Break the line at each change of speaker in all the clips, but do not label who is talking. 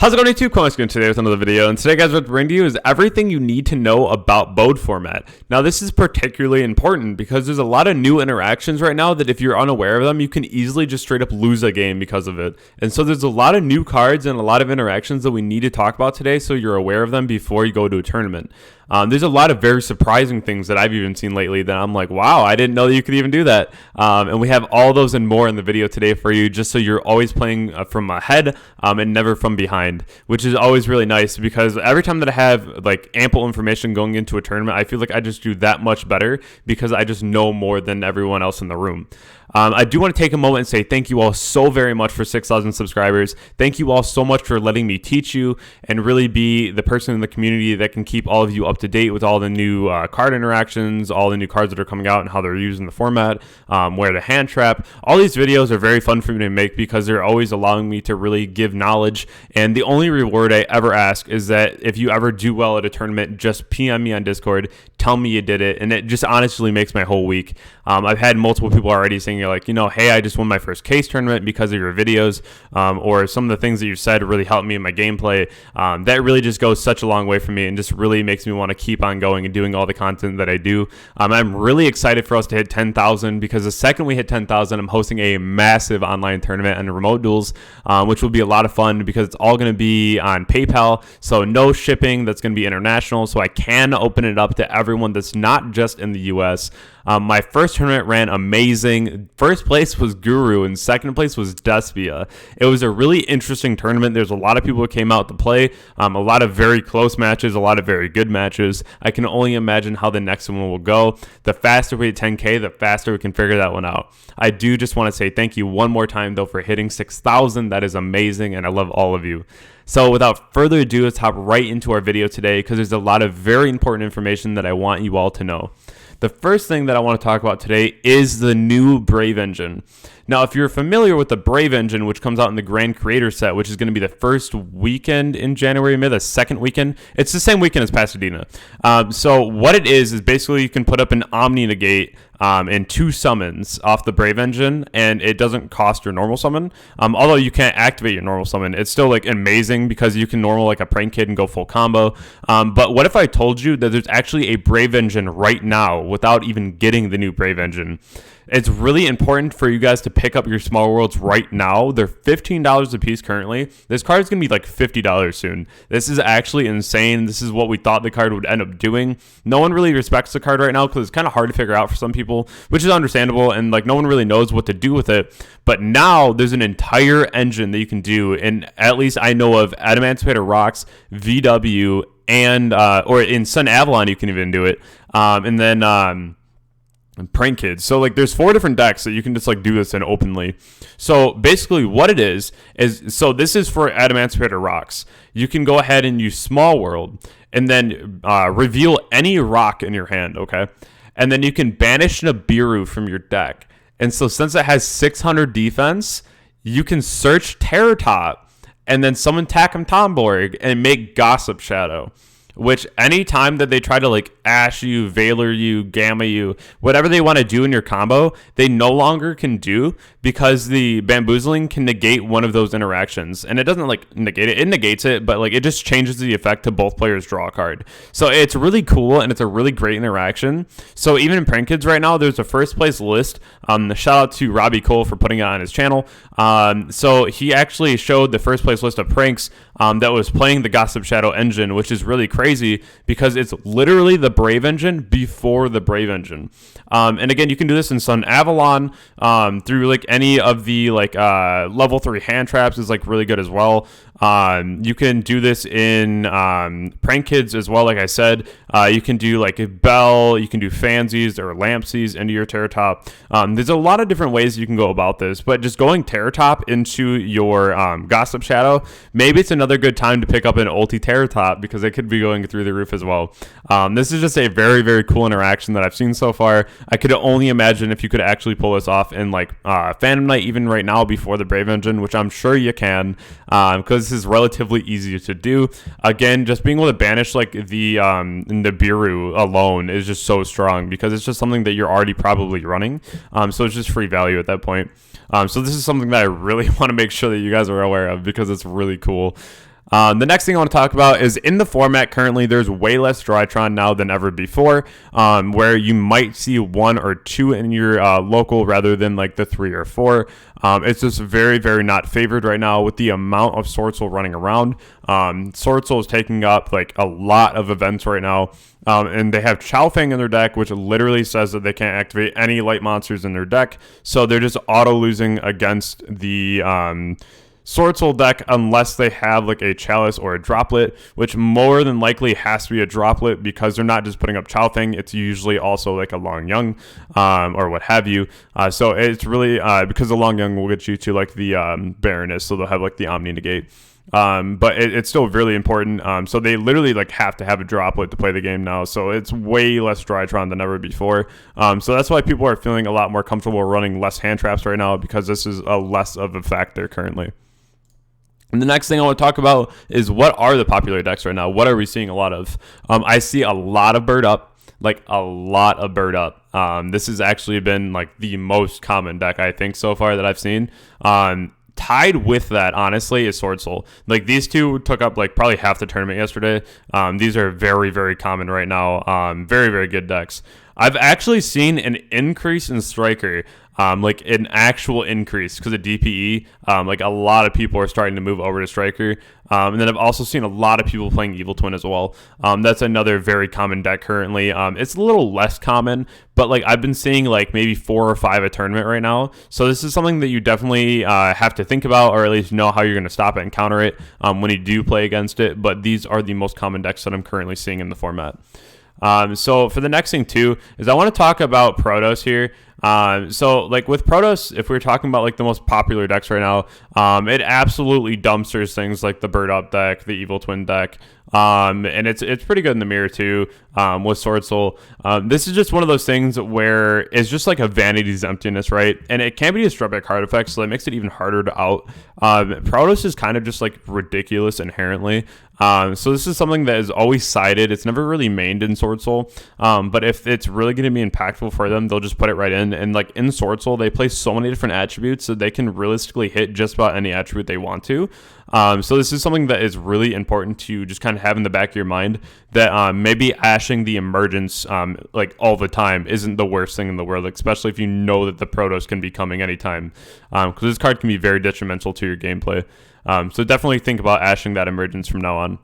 How's it going, YouTube? Nguyen today with another video, and today, guys, what to bring to you is everything you need to know about Bode format. Now, this is particularly important because there's a lot of new interactions right now that if you're unaware of them, you can easily just straight up lose a game because of it. And so there's a lot of new cards and a lot of interactions that we need to talk about today so you're aware of them before you go to a tournament. There's a lot of very surprising things that I've even seen lately that I'm like, wow, I didn't know that you could even do that. And we have all those and more in the video today for you, just so you're always playing from ahead and never from behind, which is always really nice because every time that I have like ample information going into a tournament, I feel like I just do that much better because I just know more than everyone else in the room. I do want to take a moment and say thank you all so very much for 6,000 subscribers. Thank you all so much for letting me teach you and really be the person in the community that can keep all of you up to date with all the new card interactions, all the new cards that are coming out and how they're using the format, where the hand trap. All these videos are very fun for me to make because they're always allowing me to really give knowledge. And the only reward I ever ask is that if you ever do well at a tournament, just PM me on Discord, tell me you did it, and it just honestly makes my whole week. I've had multiple people already saying, you're like, you know, hey, I just won my first case tournament because of your videos, or some of the things that you said really helped me in my gameplay. That really just goes such a long way for me and just really makes me want to keep on going and doing all the content that I do. I'm really excited for us to hit 10,000 because the second we hit 10,000, I'm hosting a massive online tournament and remote duels, which will be a lot of fun because it's all going to be on PayPal, so no shipping. That's going to be international, so I can open it up to everyone that's not just in the US. My first tournament ran amazing. First place was Guru and second place was Despia. It was a really interesting tournament. There's a lot of people who came out to play, a lot of very close matches, a lot of very good matches. I can only imagine how the next one will go. The faster we hit 10K, the faster we can figure that one out. I do just want to say thank you one more time, though, for hitting 6,000. That is amazing, and I love all of you. So without further ado, let's hop right into our video today because there's a lot of very important information that I want you all to know. The first thing that I want to talk about today is the new Brave engine. Now, if you're familiar with the Brave engine, which comes out in the Grand Creator set, which is going to be the first weekend in January, maybe the second weekend, it's the same weekend as Pasadena. So what it is basically you can put up an Omni Negate and 2 summons off the Brave engine, and it doesn't cost your normal summon. Although you can't activate your normal summon, it's still like amazing because you can normal like a Prank Kid and go full combo. But what if I told you that there's actually a Brave engine right now without even getting the new Brave engine? It's really important for you guys to pick up your Small Worlds right now. They're $15 a piece currently. This card is going to be like $50 soon. This is actually insane. This is what we thought the card would end up doing. No one really respects the card right now because it's kind of hard to figure out for some people, which is understandable, and like no one really knows what to do with it. But now there's an entire engine that you can do, and at least I know of Adamantipator Rocks, VW, and or in Sun Avalon you can even do it. And then Prank Kids. So like there's 4 different decks that you can just like do this in openly. So basically what it is so this is for Adamantipator Rocks. You can go ahead and use Small World and then reveal any rock in your hand, okay? And then you can banish Nibiru from your deck. And so since it has 600 defense, you can search Terror Top and then summon Takum Tomborg and make Gossip Shadow. Which anytime that they try to like Ash you, Valor you, Gamma you, whatever they want to do in your combo, they no longer can do because the Bamboozling can negate one of those interactions. And it doesn't like negate it, it negates it, but like it just changes the effect to both players draw a card. So it's really cool and it's a really great interaction. So even in Prank Kids right now, there's a first place list. Shout out to RUBICON for putting it on his channel. So he actually showed the first place list of pranks that was playing the Gossip Shadow engine, which is really crazy because it's literally the Brave engine before the Brave engine. And again, you can do this in Sun Avalon through like any of the like level 3 hand traps is like really good as well. You can do this in Prank Kids as well. Like I said, you can do like a Bell, you can do Fansies or Lampsies into your Terror Top. There's a lot of different ways you can go about this, but just going Terror Top into your Gossip Shadow, maybe it's another good time to pick up an ulti Terror Top because it could be going through the roof as well. This is just a very, very cool interaction that I've seen so far. I could only imagine if you could actually pull this off in like Phantom Knight even right now before the Brave engine, which I'm sure you can because this is relatively easy to do. Again, just being able to banish like the Nibiru alone is just so strong because it's just something that you're already probably running. So it's just free value at that point. So this is something that I really want to make sure that you guys are aware of because it's really cool. The next thing I want to talk about is in the format currently, there's way less Drytron now than ever before, where you might see 1 or 2 in your local rather than like the 3 or 4. It's just very, very not favored right now with the amount of Sorcerer running around. Sorcerer is taking up like a lot of events right now. And they have Chowfang in their deck, which literally says that they can't activate any light monsters in their deck. So they're just auto losing against the Sorcerer deck unless they have like a Chalice or a Droplet, which more than likely has to be a Droplet because they're not just putting up Chowfang. It's usually also like a Long Young or what have you. So it's really because the Long Young will get you to like the Baroness, so they'll have like the Omni Negate. But it's still really important. So they literally like have to have a Droplet to play the game now. So it's way less Drytron than ever before. So that's why people are feeling a lot more comfortable running less Handtraps right now, because this is a less of a factor currently. And the next thing I want to talk about is what are the popular decks right now? What are we seeing a lot of? I see a lot of Bird Up, like a lot of Bird Up. This has actually been like the most common deck I think so far that I've seen. Tied with that, honestly, is Sword Soul. Like these two took up like probably half the tournament yesterday. These are very, very common right now. Very, very good decks. I've actually seen an increase in Striker, like an actual increase because of DPE. Like a lot of people are starting to move over to Striker. And then I've also seen a lot of people playing Evil Twin as well. That's another very common deck currently. It's a little less common, but like I've been seeing like maybe 4 or 5 a tournament right now. So this is something that you definitely have to think about, or at least know how you're going to stop it and counter it when you do play against it. But these are the most common decks that I'm currently seeing in the format. So for the next thing too is I want to talk about Protoss here. So like with Protoss, if we're talking about like the most popular decks right now, it absolutely dumpsters things like the Bird Up deck, the Evil Twin deck, and it's pretty good in the mirror too, with Sword Soul. This is just one of those things where it's just like a vanity's emptiness, right? And it can be a Strut Back card effect, so that makes it even harder to out. Protoss is kind of just like ridiculous inherently. So this is something that is always sided. It's never really mained in Sword Soul. But if it's really going to be impactful for them, they'll just put it right in. And like in Sword Soul, they play so many different attributes so they can realistically hit just about any attribute they want to. So this is something that is really important to just kind of have in the back of your mind, that maybe ashing the emergence like all the time isn't the worst thing in the world, especially if you know that the Protoss can be coming anytime, because this card can be very detrimental to your gameplay. So definitely think about ashing that emergence from now on.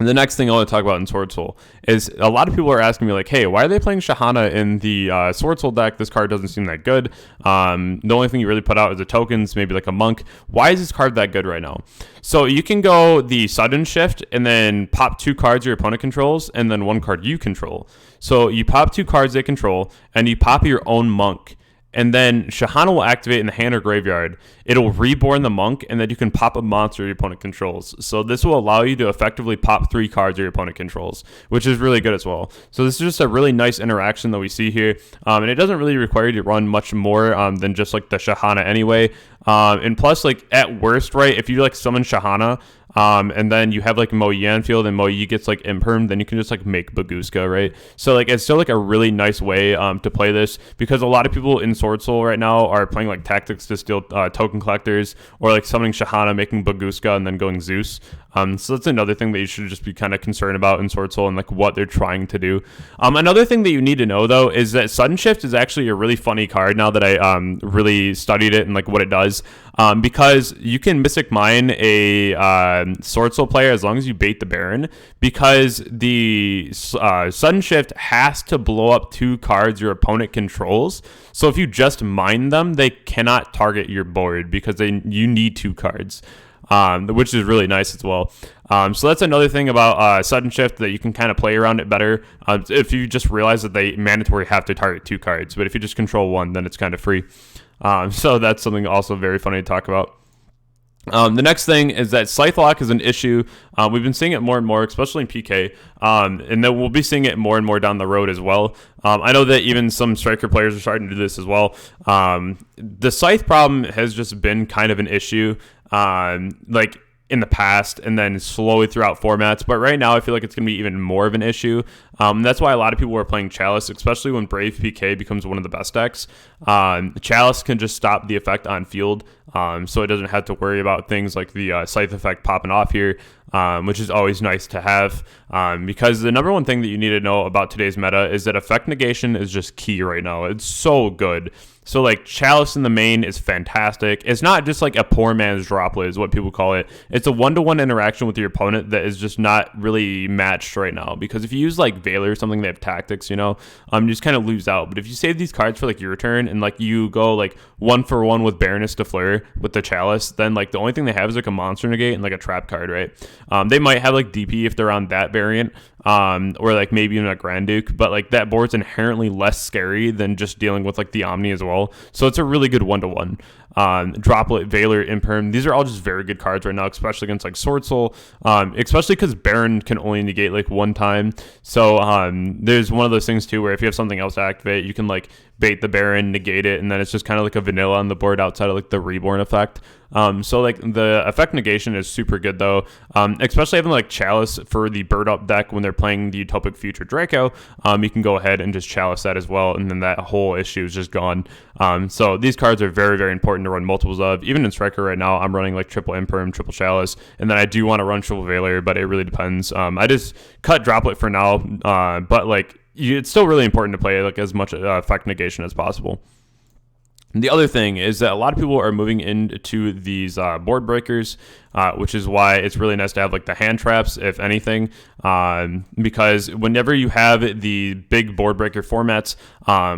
And the next thing I want to talk about in Sword Soul is a lot of people are asking me like, hey, why are they playing Shahana in the Sword Soul deck? This card doesn't seem that good. The only thing you really put out is the tokens, maybe like a monk. Why is this card that good right now? So you can go the sudden shift and then pop 2 cards your opponent controls and then 1 card you control. So you pop 2 cards they control and you pop your own monk. And then Shahana will activate in the hand or graveyard. It'll reborn the monk, and then you can pop a monster your opponent controls. So this will allow you to effectively pop 3 cards your opponent controls, which is really good as well. So this is just a really nice interaction that we see here. And it doesn't really require you to run much more than just like the Shahana anyway. And plus, like at worst, right, if you like summon Shahana, and then you have like Mo Yi on field and Mo Yi gets like imperm, then you can just like make Baguska, right? So like it's still like a really nice way to play this, because a lot of people in Sword Soul right now are playing like tactics to steal token collectors, or like summoning Shahana, making Baguska, and then going Zeus. So that's another thing that you should just be kind of concerned about in Sword Soul and like what they're trying to do. Another thing that you need to know though is that Sudden Shift is actually a really funny card now that I really studied it and like what it does. Because you can Mystic Mine a Sword Soul player as long as you bait the Baron, because the Sudden Shift has to blow up 2 cards your opponent controls. So if you just mine them, they cannot target your board because you need 2 cards. Which is really nice as well. So that's another thing about Sudden Shift, that you can kind of play around it better if you just realize that they mandatory have to target 2 cards. But if you just control 1, then it's kind of free. So that's something also very funny to talk about. The next thing is that Scythe Lock is an issue. We've been seeing it more and more, especially in PK, and then we'll be seeing it more and more down the road as well. I know that even some Striker players are starting to do this as well. The Scythe problem has just been kind of an issue. Like in the past and then slowly throughout formats. But right now, I feel like it's going to be even more of an issue. That's why a lot of people are playing Chalice, especially when Brave PK becomes one of the best decks. Chalice can just stop the effect on field, so it doesn't have to worry about things like the Scythe effect popping off here, which is always nice to have, because the number one thing that you need to know about today's meta is that effect negation is just key right now. It's so good. So like Chalice in the main is fantastic. It's not just like a poor man's droplet is what people call it. It's a one-to-one interaction with your opponent that is just not really matched right now, because if you use like Veiler or something, they have tactics, you just kind of lose out. But if you save these cards for like your turn and like you go like 1-for-1 with Baroness de Fleur with the Chalice, then like the only thing they have is like a monster negate and like a trap card, right? They might have like DP if they're on that variant, or like maybe even a Grand Duke, but like that board's inherently less scary than just dealing with like the Omni as well. So it's a really good one-to-one. Droplet, Veiler, Imperm, these are all just very good cards right now, especially against like Sword Soul, especially because Baron can only negate like one time. So there's one of those things too where if you have something else to activate, you can like bait the Baron, negate it, and then it's just kind of like a vanilla on the board outside of like the Reborn effect. So like the effect negation is super good though, especially having like Chalice for the bird up deck when they're playing the Utopic Future Draco. You can go ahead and just Chalice that as well, and then that whole issue is just gone. So these cards are very, very important to run multiples of. Even in Striker right now, I'm running like triple Imperm, triple Chalice, and then I do want to run triple Veiler, but it really depends. I just cut Droplet for now, but like it's still really important to play like as much effect negation as possible. And the other thing is that a lot of people are moving into these board breakers, which is why it's really nice to have like the hand traps, if anything, because whenever you have the big board breaker formats,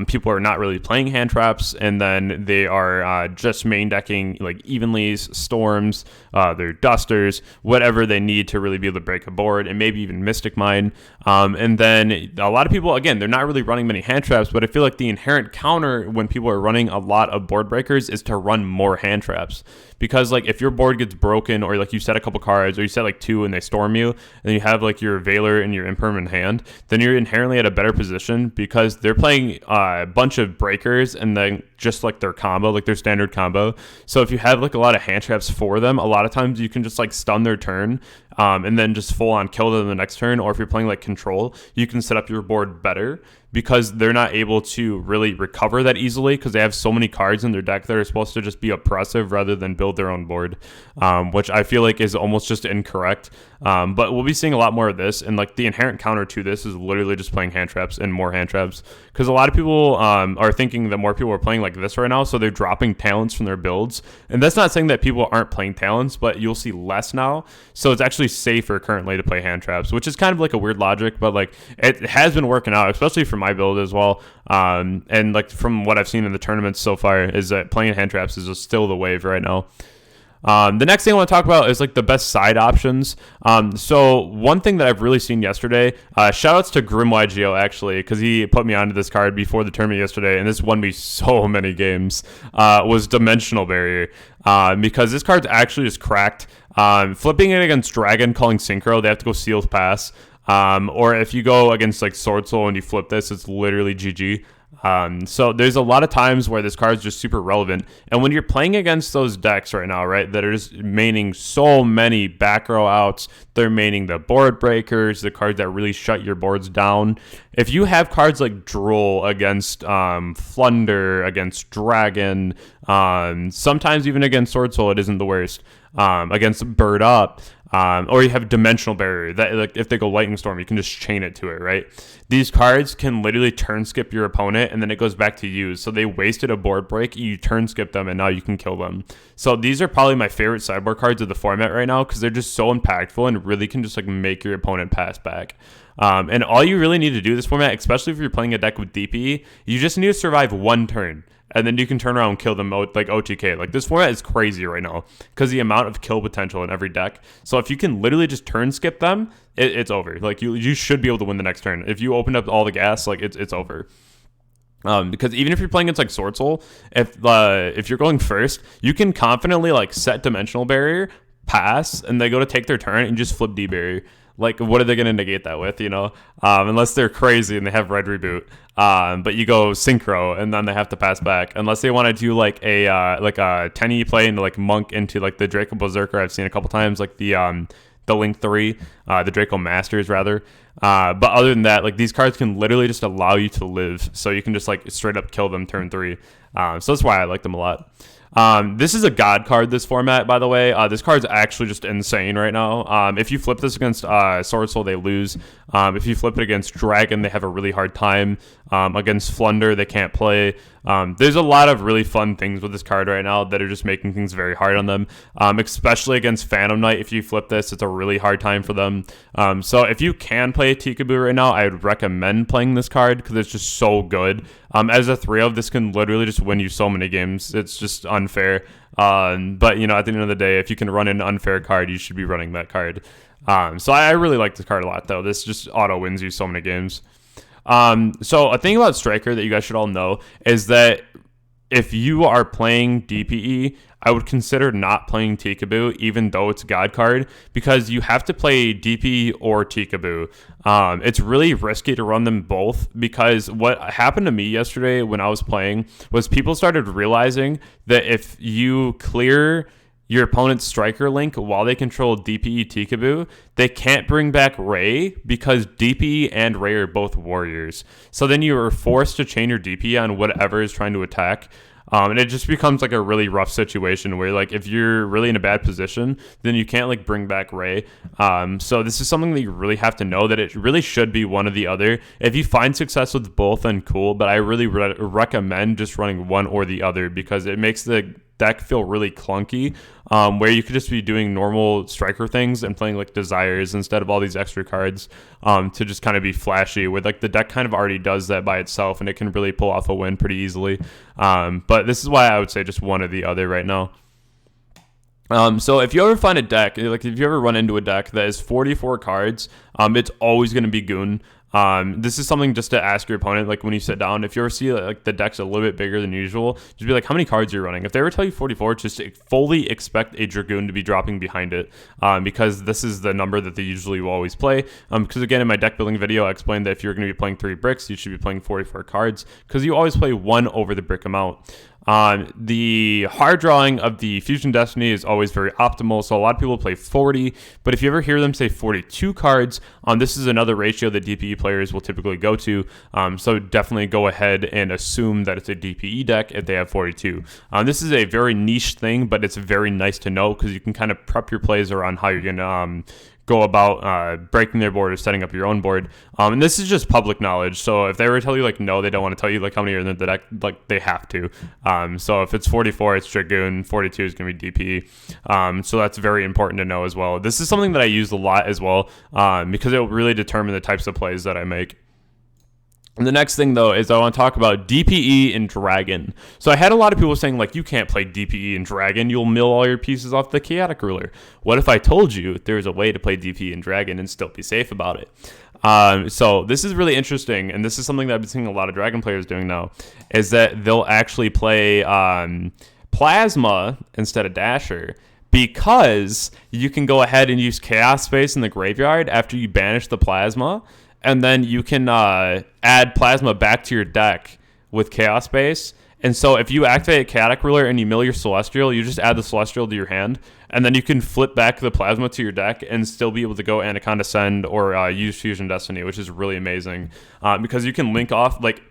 people are not really playing hand traps, and then they are just main decking like Evenlys, Storms, their Dusters, whatever they need to really be able to break a board, and maybe even Mystic Mine. And then a lot of people, again, they're not really running many hand traps, but I feel like the inherent counter when people are running a lot of board breakers is to run more hand traps, because like if your board gets broken, or like you set a couple cards, or you set like 2 and they storm you, and you have like your Veiler and your Imperm in hand, then you're inherently at a better position, because they're playing a bunch of breakers and then just like their combo, like their standard combo. So if you have like a lot of hand traps for them, a lot of times you can just like stun their turn, and then just full on kill them the next turn. Or if you're playing like control, you can set up your board better, because they're not able to really recover that easily, because they have so many cards in their deck that are supposed to just be oppressive rather than build their own board, which I feel like is almost just incorrect. But we'll be seeing a lot more of this, and like the inherent counter to this is literally just playing hand traps and more hand traps, because a lot of people are thinking that more people are playing like this right now, so they're dropping talents from their builds. And that's not saying that people aren't playing talents, but you'll see less now, so it's actually safer currently to play hand traps, which is kind of like a weird logic, but like it has been working out, especially for my build as well. And like from what I've seen in the tournaments so far, is that playing hand traps is just still the wave right now. The next thing I want to talk about is like the best side options. So one thing that I've really seen yesterday, shoutouts to GGYGO actually, because he put me onto this card before the tournament yesterday, and this won me so many games, was Dimensional Barrier, because this card's actually just cracked. Flipping it against Dragon, calling Synchro, they have to go Seal's Pass. Or if you go against like Sword Soul and you flip this, it's literally GG. So there's a lot of times where this card is just super relevant. And when you're playing against those decks right now, right, that are just maining so many back row outs, they're maining the board breakers, the cards that really shut your boards down. If you have cards like Drool against Flunder, against Dragon, sometimes even against Sword Soul, it isn't the worst. Against Bird Up, or you have Dimensional Barrier that, like, if they go Lightning Storm, you can just chain it to it, right? These cards can literally turn skip your opponent, and then it goes back to you. So they wasted a board break, you turn skip them, and now you can kill them. So these are probably my favorite sideboard cards of the format right now, because they're just so impactful and really can just like make your opponent pass back. And all you really need to do this format, especially if you're playing a deck with DP, you just need to survive one turn, and then you can turn around and kill them like OTK. Like, this format is crazy right now because the amount of kill potential in every deck. So if you can literally just turn skip them, it's over. Like, you should be able to win the next turn. If you opened up all the gas, like, it's over. Because even if you're playing against like Sword Soul, if you're going first, you can confidently like set Dimensional Barrier, pass, and they go to take their turn and just flip D Barrier. Like, what are they going to negate that with, you know? Unless they're crazy and they have red reboot. But you go synchro and then they have to pass back. Unless they want to do like a 10E play into like Monk into like the Draco Berserker I've seen a couple times, like the Link 3, the Draco Masters rather. But other than that, like these cards can literally just allow you to live. So you can just like straight up kill them turn 3. So that's why I like them a lot. This is a god card, this format, by the way. This card's actually just insane right now. If you flip this against Sword Soul, they lose. If you flip it against Dragon, they have a really hard time. Against Flunder, they can't play. There's a lot of really fun things with this card right now that are just making things very hard on them. Especially against Phantom Knight, if you flip this, it's a really hard time for them. So if you can play a Tikaboo right now, I would recommend playing this card because it's just so good. As a 3-of, this can literally just win you so many games. It's just unfair. But, you know, at the end of the day, if you can run an unfair card, you should be running that card. So I really like this card a lot, though. This just auto wins you so many games. So a thing about Striker that you guys should all know is that if you are playing DPE, I would consider not playing Tikaboo, even though it's a god card, because you have to play DPE or Tikaboo. It's really risky to run them both, because what happened to me yesterday when I was playing was people started realizing that if you clear your opponent's Striker Link while they control DPE Tikaboo, they can't bring back Ray because DPE and Ray are both warriors. So then you are forced to chain your DPE on whatever is trying to attack. And it just becomes like a really rough situation where like if you're really in a bad position, then you can't like bring back Ray. So this is something that you really have to know, that it really should be one or the other. If you find success with both, then cool. But I really recommend just running one or the other, because it makes the deck feel really clunky, where you could just be doing normal Striker things and playing like Desires instead of all these extra cards, to just kind of be flashy, with like the deck kind of already does that by itself and it can really pull off a win pretty easily. But this is why I would say just one or the other right now. So if you ever find a deck, like if you ever run into a deck that is 44 cards, it's always going to be Goon. This is something just to ask your opponent, like when you sit down, if you ever see like the deck's a little bit bigger than usual, just be like, how many cards are you running? If they ever tell you 44, just fully expect a Dragoon to be dropping behind it, because this is the number that they usually will always play. Because again, in my deck building video, I explained that if you're going to be playing 3 bricks, you should be playing 44 cards, because you always play 1 over the brick amount. The hard drawing of the Fusion Destiny is always very optimal, so a lot of people play 40, but if you ever hear them say 42 cards, this is another ratio that DPE players will typically go to, so definitely go ahead and assume that it's a DPE deck if they have 42. This is a very niche thing, but it's very nice to know, because you can kind of prep your plays around how you're going to go about breaking their board or setting up your own board. And this is just public knowledge. So if they were to tell you like no, they don't want to tell you like how many are in the deck, like they have to. So if it's 44, it's Dragoon. 42 is going to be DP. So that's very important to know as well. This is something that I use a lot as well, because it will really determine the types of plays that I make. And the next thing, though, is I want to talk about DPE and Dragon. So I had a lot of people saying, like, you can't play DPE and Dragon. You'll mill all your pieces off the Chaotic Ruler. What if I told you there's a way to play DPE and Dragon and still be safe about it? So this is really interesting, and this is something that I've been seeing a lot of Dragon players doing now, is that they'll actually play Plasma instead of Dasher, because you can go ahead and use Chaos Space in the graveyard after you banish the Plasma, and then you can add Plasma back to your deck with Chaos Space. And so if you activate Chaotic Ruler and you mill your Celestial, you just add the Celestial to your hand, and then you can flip back the Plasma to your deck and still be able to go Anaconda Send or use Fusion Destiny, which is really amazing, because you can link off, like,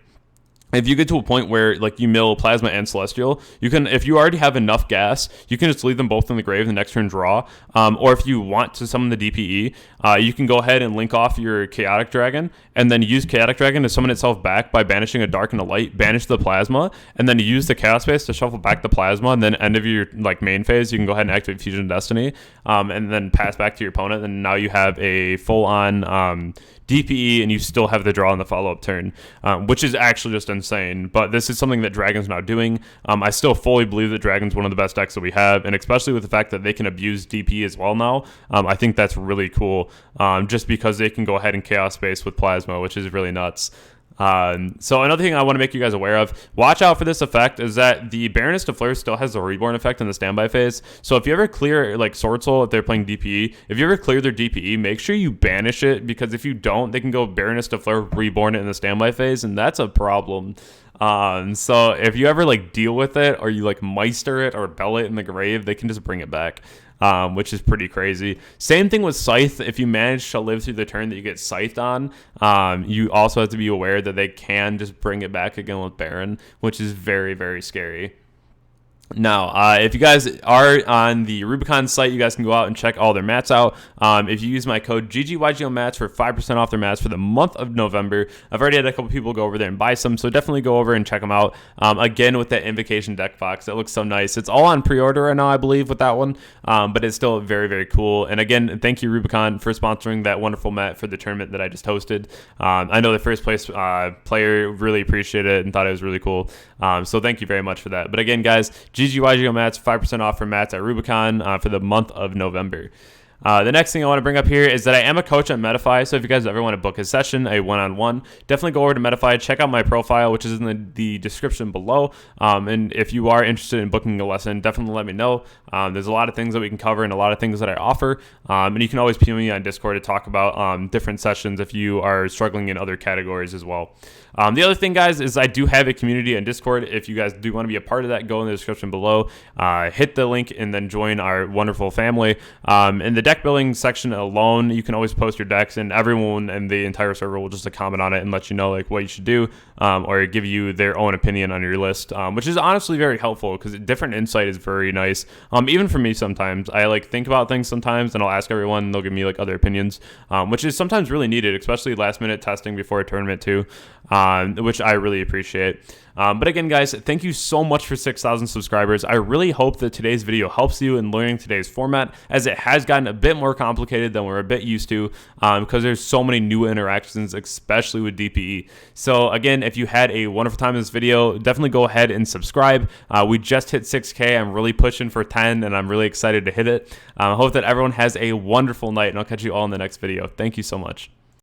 if you get to a point where like you mill Plasma and Celestial, you can, if you already have enough gas, you can just leave them both in the grave the next turn draw. Or if you want to summon the DPE, you can go ahead and link off your Chaotic Dragon and then use Chaotic Dragon to summon itself back by banishing a Dark and a Light, banish the Plasma, and then use the Chaos Space to shuffle back the Plasma, and then end of your like main phase, you can go ahead and activate Fusion Destiny, and then pass back to your opponent, and now you have a full-on DPE, and you still have the draw in the follow-up turn, which is actually just insane. But this is something that Dragon's now doing. I still fully believe that Dragon's one of the best decks that we have, and especially with the fact that they can abuse DP as well now, I think that's really cool, just because they can go ahead and Chaos Space with Plasma, which is really nuts. So another thing I want to make you guys aware of, watch out for this effect, is that the Baroness de Fleur still has the Reborn effect in the standby phase. So if you ever clear like Sword Soul, if they're playing DPE, if you ever clear their DPE, make sure you banish it, because if you don't, they can go Baroness de Fleur, Reborn it in the standby phase, and that's a problem. So if you ever like deal with it, or you like Meister it or Bell it in the grave, they can just bring it back. Which is pretty crazy. Same thing with Scythe. If you manage to live through the turn that you get Scythed on, you also have to be aware that they can just bring it back again with Baron, which is very, very scary. Now, if you guys are on the Rubicon site, you guys can go out and check all their mats out. If you use my code GGYGO mats for 5% off their mats for the month of November. I've already had a couple people go over there and buy some, so definitely go over and check them out. Again, with that Invocation deck box, that looks so nice. It's all on pre-order right now, I believe, with that one, but it's still very, very cool. And again, thank you, Rubicon, for sponsoring that wonderful mat for the tournament that I just hosted. I know the first place player really appreciated it and thought it was really cool, so thank you very much for that. But again, guys, GGYGO mats, 5% off for mats at Rubicon for the month of November. The next thing I want to bring up here is that I am a coach at Metafy, so if you guys ever want to book a session, a one-on-one, definitely go over to Metafy, check out my profile, which is in the description below, and if you are interested in booking a lesson, definitely let me know. There's a lot of things that we can cover and a lot of things that I offer, and you can always PM me on Discord to talk about different sessions if you are struggling in other categories as well. The other thing, guys, is I do have a community on Discord. If you guys do want to be a part of that, go in the description below, hit the link, and then join our wonderful family. In the deck building section alone, you can always post your decks, and everyone in the entire server will just comment on it and let you know like what you should do, or give you their own opinion on your list, which is honestly very helpful, because different insight is very nice. Even for me, sometimes I like think about things sometimes, and I'll ask everyone, and they'll give me like other opinions, which is sometimes really needed, especially last minute testing before a tournament too, which I really appreciate. But again, guys, thank you so much for 6,000 subscribers. I really hope that today's video helps you in learning today's format, as it has gotten a bit more complicated than we're a bit used to, because there's so many new interactions, especially with DPE. So again, if you had a wonderful time in this video, definitely go ahead and subscribe. We just hit 6K. I'm really pushing for 10, and I'm really excited to hit it. I hope that everyone has a wonderful night, and I'll catch you all in the next video. Thank you so much.